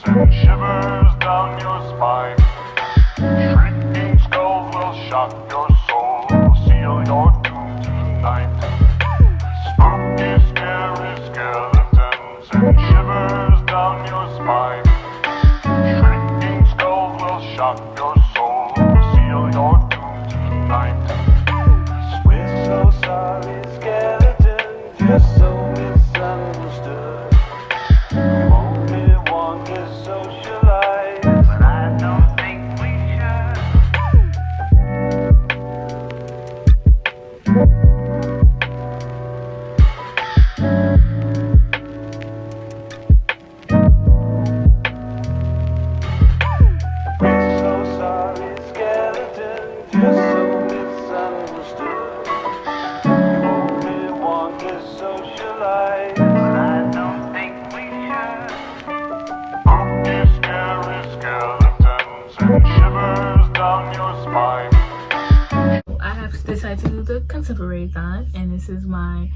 send shivers down your spine. Shrieking skulls will shock your soul, seal your doom tonight. Spooky, scary skeletons send shivers down your spine. Shrieking skulls will shock your soul, seal your doom tonight. We're so sorry, skeletons, you're so misunderstood. You only want to socialize, but I don't think we We're so sorry, skeletons, you're so misunderstood. You only want to socialize, but I don't think we should. Spooky, scary skeletons and shivers down your spine. I have decided to do the contemporaryathon, and this is my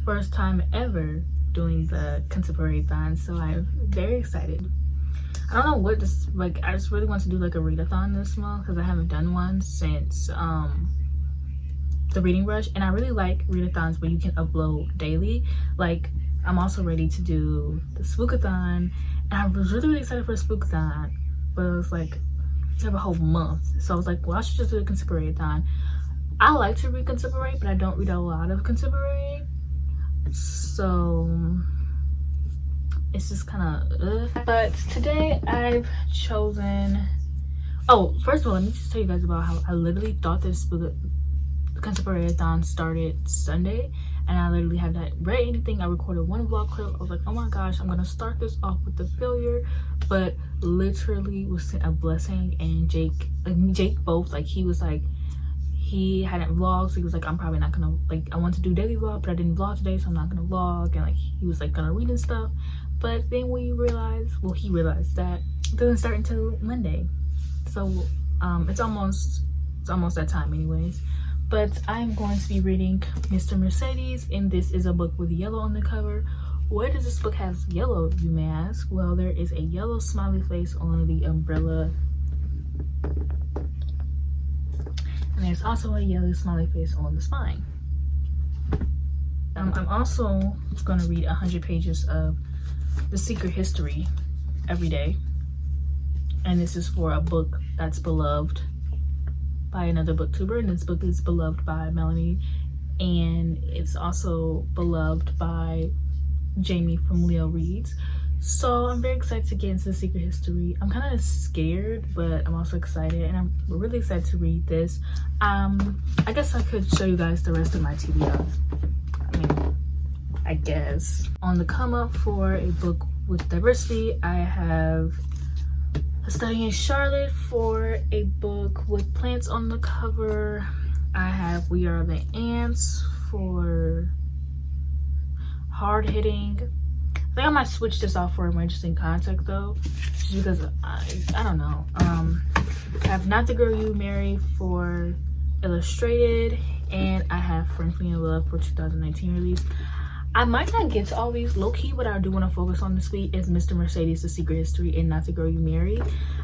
first time ever doing the contemporaryathon, so I'm very excited. I don't know what this, like, I just really want to do like a readathon this month because I haven't done one since the reading rush, and I really like readathons where you can upload daily. Like, I'm also ready to do the spookathon, and I was really excited for the spookathon, but it was like you have a whole month, so I was like, well, I should just do the contemporaryathon. I like to read contemporary, but I don't read a lot of contemporary, so it's just kind of But today I've chosen, oh, first of all, let me just tell you guys about how I literally thought this contemporaryathon started Sunday, and I literally have not read anything. I recorded one vlog clip. I was like, oh my gosh, I'm gonna start this off with the failure, but literally was sent a blessing. And Jake both, like, he was like, he hadn't vlogged, so he was like, I'm probably not gonna, like, I want to do daily vlog, but I didn't vlog today, so I'm not gonna vlog. And like, he was like gonna read and stuff, but then we realized, well, he realized that it doesn't start until Monday, so it's almost that time anyways. But I'm going to be reading Mr. Mercedes, and this is a book with yellow on the cover. Where does this book have yellow, you may ask? Well, there is a yellow smiley face on the umbrella, and there's also a yellow smiley face on the spine. I'm also going to read 100 pages of The Secret History every day, and this is for a book that's beloved by another booktuber, and this book is beloved by Melanie, and it's also beloved by Jamie from Leo Reads. So I'm very excited to get into The Secret History. I'm kind of scared, but I'm also excited, and I'm really excited to read this. I guess I could show you guys the rest of my TBR. I guess. On the come up for a book with diversity, I have A Study in Charlotte for a book with plants on the cover. I have We Are the Ants for hard hitting. I think I might switch this off for emergency contact though, just because I don't know. I have Not the Girl You Marry for illustrated, and I have Frankly in Love for 2019 release. I might not get to all these. Low-key, what I do want to focus on this week is Mr. Mercedes, The Secret History, and Not the Girl You Marry.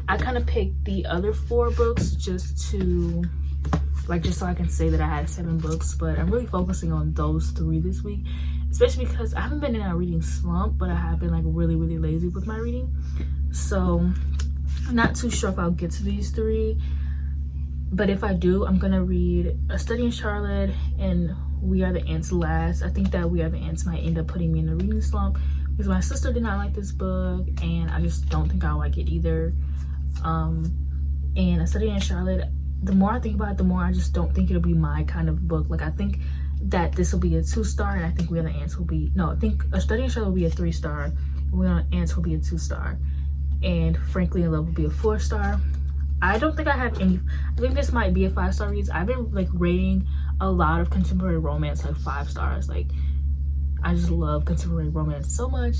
I kind of picked the other 4 books just to, like, just so I can say that I had 7 books, but I'm really focusing on those 3 this week, especially because I haven't been in a reading slump, but I have been, like, really lazy with my reading. So I'm not too sure if I'll get to these 3, but if I do, I'm gonna read A Study in Charlotte and We Are the Ants last. I think that We Are the Ants might end up putting me in a reading slump because my sister did not like this book, and I just don't think I'll like it either. And A Study in Charlotte, the more I think about it, the more I just don't think it'll be my kind of book. Like, I think that this will be a 2-star, and I think We Are the Ants will be, no, I think A Study in Charlotte will be a 3-star, and We Are the Ants will be a 2-star, and Frankly in Love will be a 4-star. I don't think I have any, I think this might be a 5-star reads. I've been like rating a lot of contemporary romance like 5 stars. Like, I just love contemporary romance so much.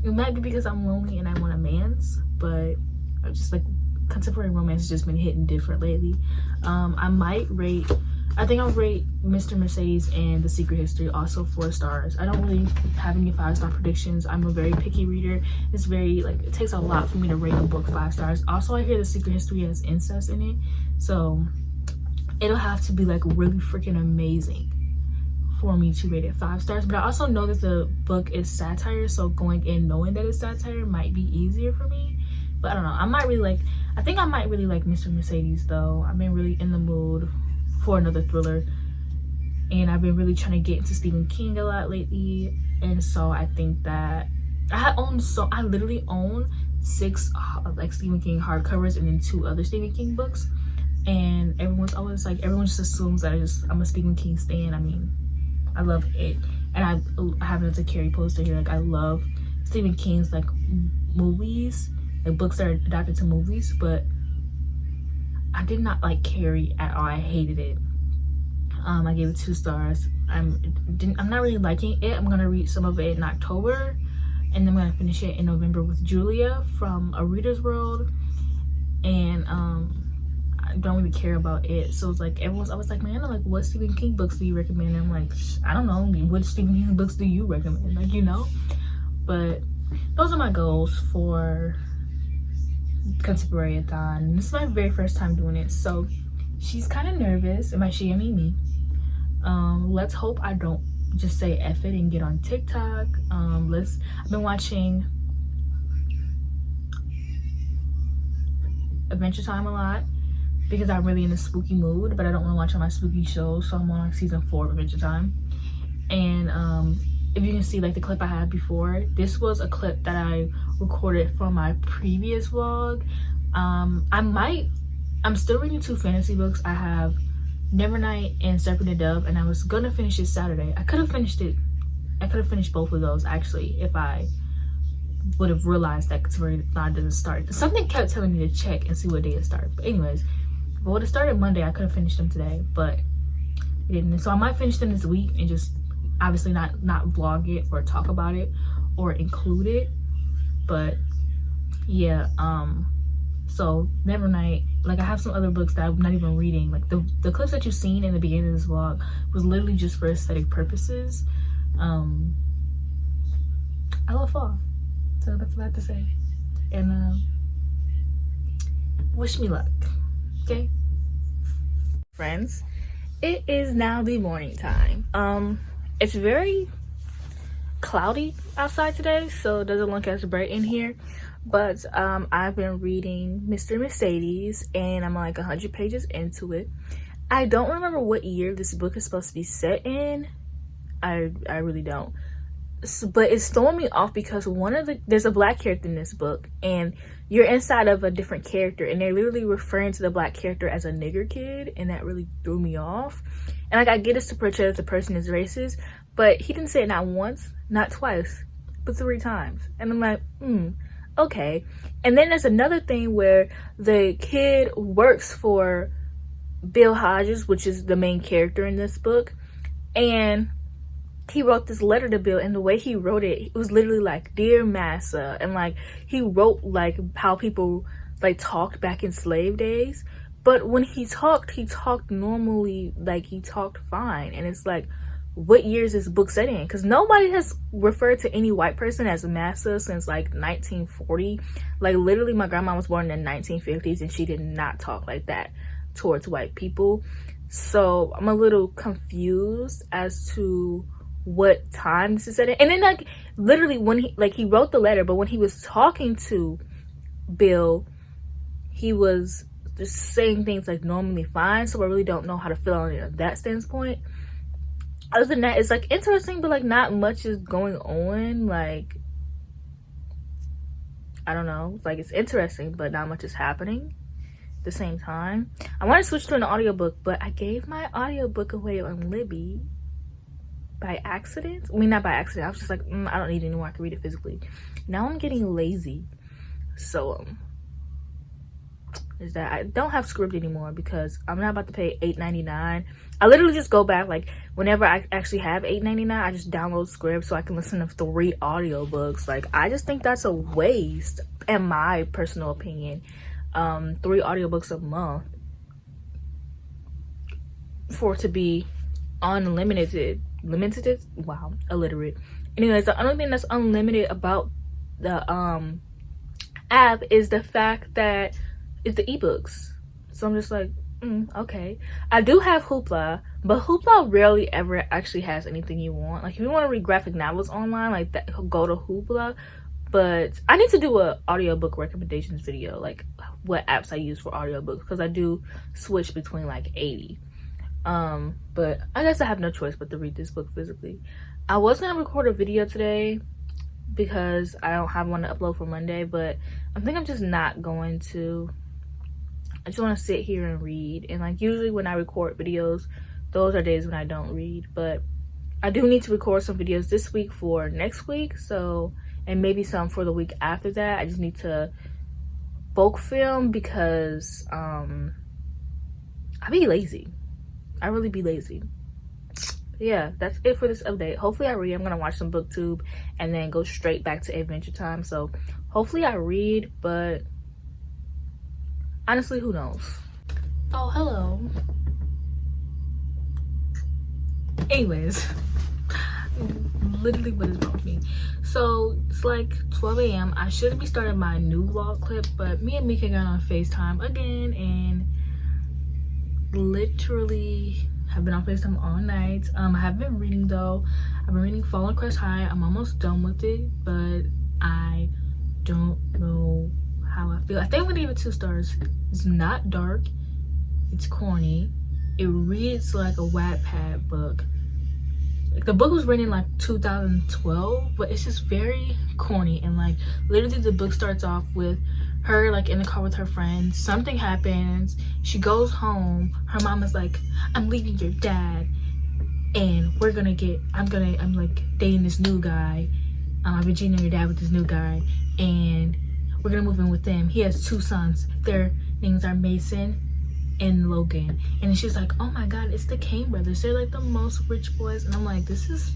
It might be because I'm lonely and I want a man's, but I just like contemporary romance has just been hitting different lately. I might rate I think I'll rate Mr. Mercedes and The Secret History also 4 stars. I don't really have any 5-star predictions. I'm a very picky reader. It's very, like, it takes a lot for me to rate a book 5 stars. Also, I hear The Secret History has incest in it, so it'll have to be, like, really freaking amazing for me to rate it 5 stars. But I also know that the book is satire, so going in knowing that it's satire might be easier for me. But I don't know. I think I might really like Mr. Mercedes, though. I've been really in the mood for another thriller, and I've been really trying to get into Stephen King a lot lately, and so I think that I literally own 6 like Stephen King hardcovers and then 2 other Stephen King books, and everyone just assumes that I'm a Stephen King stan. I mean, I love it, and I have it as a Carrie poster here. Like, I love Stephen King's like movies, like books that are adapted to movies, but I did not like Carrie at all. I hated it. I gave it 2 stars. I'm not really liking it. I'm gonna read some of it in October, and then I'm gonna finish it in November with Julia from A Reader's World. And I don't really care about it. So it's like everyone's always like, man, like, what Stephen King books do you recommend? And I'm like, I don't know. What Stephen King books do you recommend? Like, you know. But those are my goals for contemporaryathon. This is my very first time doing it, so she's kind of nervous. And by she, I mean me. Let's hope I don't just say F it and get on TikTok. I've been watching Adventure Time a lot because I'm really in a spooky mood, but I don't want to watch all my spooky shows, so I'm on like season 4 of Adventure Time. And if you can see, like, the clip I had before, this was a clip that I recorded from my previous vlog. I'm still reading 2 fantasy books. I have Nevernight and Serpent and Dove, and I was gonna finish it Saturday. I could have finished both of those actually if I would have realized that contemporaryathon doesn't start. Something kept telling me to check and see what day it started. But anyways, if it would have started Monday, I could have finished them today, but it didn't. So I might finish them this week and just obviously not vlog it or talk about it or include it. But yeah, so Nevernight, like, I have some other books that I'm not even reading. Like, the clips that you've seen in the beginning of this vlog was literally just for aesthetic purposes. I love fall, so that's what I have to say. And wish me luck, okay? Friends, it is now the morning time. It's very cloudy outside today, so it doesn't look as bright in here. But I've been reading Mr. Mercedes, and I'm like 100 pages into it. I don't remember what year this book is supposed to be set in. I really don't. But it's throwing me off because there's a black character in this book, and you're inside of a different character, and they're literally referring to the black character as a nigger kid, and that really threw me off. And like, I get it's to portray that the person is racist, but he didn't say it not once, not twice, but 3 times. And I'm like, okay. And then there's another thing where the kid works for Bill Hodges, which is the main character in this book, and he wrote this letter to Bill, and the way he wrote it, it was literally like, "Dear Massa," and like, he wrote like how people like talked back in slave days. But when he talked normally, like, he talked fine. And it's like, what year is this book set in? Because nobody has referred to any white person as a massa since like 1940. Like, literally, my grandma was born in the 1950s, and she did not talk like that towards white people. So I'm a little confused as to what time this is set in. And then, like, literally when he wrote the letter, but when he was talking to Bill, he was just saying things like normally fine. So I really don't know how to feel on it from that standpoint. Other than that, it's like interesting, but like not much is going on. Like, I don't know, like, it's interesting, but not much is happening at the same time. I want to switch to an audiobook, but I gave my audiobook away on Libby by accident. I mean, not by accident. I was just like, I don't need it anymore. I can read it physically. Now I'm getting lazy, so is that I don't have Scribd anymore because I'm not about to pay $8.99. I literally just go back, like, whenever I actually have $8.99, I just download Scribd so I can listen to 3 audiobooks. Like, I just think that's a waste, in my personal opinion. 3 audiobooks a month. for it to be limited. Wow, illiterate. Anyways, the only thing that's unlimited about the app is the fact that it's the ebooks. So I'm just like, okay. I do have Hoopla, but Hoopla rarely ever actually has anything you want. Like if you want to read graphic novels online, like that, go to Hoopla. But I need to do a audiobook recommendations video, like what apps I use for audiobooks, because I do switch between like 80. But I guess I have no choice but to read this book physically. I was gonna record a video today because I don't have one to upload for Monday, but I think I'm just not going to. I just want to sit here and read. And like usually when I record videos, those are days when I don't read. But I do need to record some videos this week for next week, so, and maybe some for the week after that. I just need to bulk film because I be lazy. I really be lazy. Yeah, that's it for this update. Hopefully I read. I'm gonna watch some booktube and then go straight back to Adventure Time. So hopefully I read, but honestly, who knows? Oh, hello. Anyways, literally what is wrong with me? So it's like 12 a.m. I shouldn't be starting my new vlog clip, but me and Mika got on FaceTime again and literally have been on FaceTime all night. I have been reading though. I've been reading Fall and Crush High. I'm almost done with it, but I don't know how I feel. I think I'm gonna give it 2 stars. It's not dark, it's corny, it reads like a Wattpad book. Like the book was written in like 2012, but it's just very corny. And like literally the book starts off with her like in the car with her friends. Something happens, she goes home, her mom is like, I'm leaving your dad and I'm like dating this new guy. I've been cheating on your dad with this new guy and we're gonna move in with them. He has 2 sons. Their names are Mason and Logan. And then she's like, oh my god, it's the Kane brothers. They're like the most rich boys. And I'm like, this is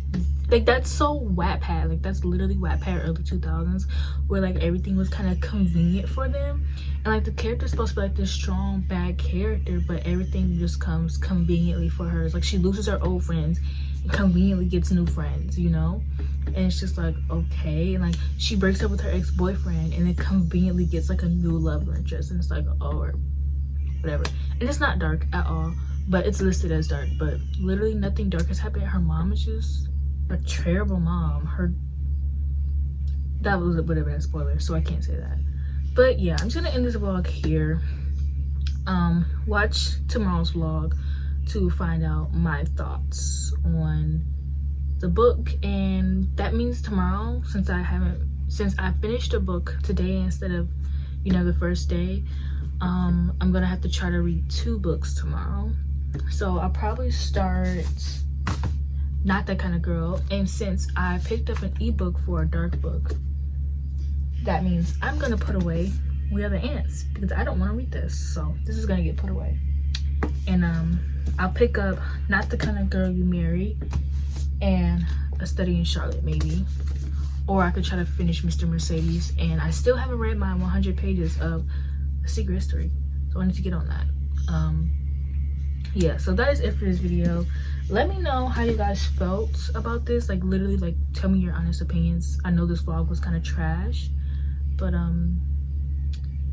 like, that's so Wattpad. Like that's literally Wattpad early 2000s, where like everything was kind of convenient for them. And like the character's supposed to be like this strong bad character, but everything just comes conveniently for her. It's like she loses her old friends and conveniently gets new friends, you know? And it's just like, okay. And like she breaks up with her ex-boyfriend and then conveniently gets like a new love interest, and it's like, oh, or whatever. And it's not dark at all, but it's listed as dark, but literally nothing dark has happened. Her mom is just a terrible mom. That was a bit of a spoiler, so I can't say that. But yeah, I'm just gonna end this vlog here. Watch tomorrow's vlog to find out my thoughts on the book. And that means tomorrow, since I finished a book today instead of, you know, the first day, I'm gonna have to try to read 2 books tomorrow. So I'll probably start Not That Kind of Girl, and since I picked up an ebook for a dark book, that means I'm gonna put away We Are the Ants because I don't want to read this, so this is gonna get put away. And I'll pick up Not the Kind of Girl You Marry and A Study in Charlotte, maybe. Or I could try to finish Mr. Mercedes, and I still haven't read my 100 pages of A Secret History, so I need to get on that. Yeah, so that is it for this video. Let me know how you guys felt about this. Like literally, like tell me your honest opinions. I know this vlog was kind of trash, but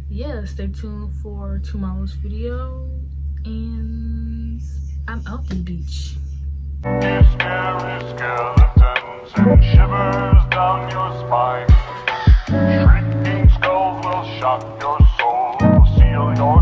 yeah, stay tuned for tomorrow's video, and I'm out the beach. Scary skeletons and shivers down your spine. Shrieking skulls will shock your soul, seal your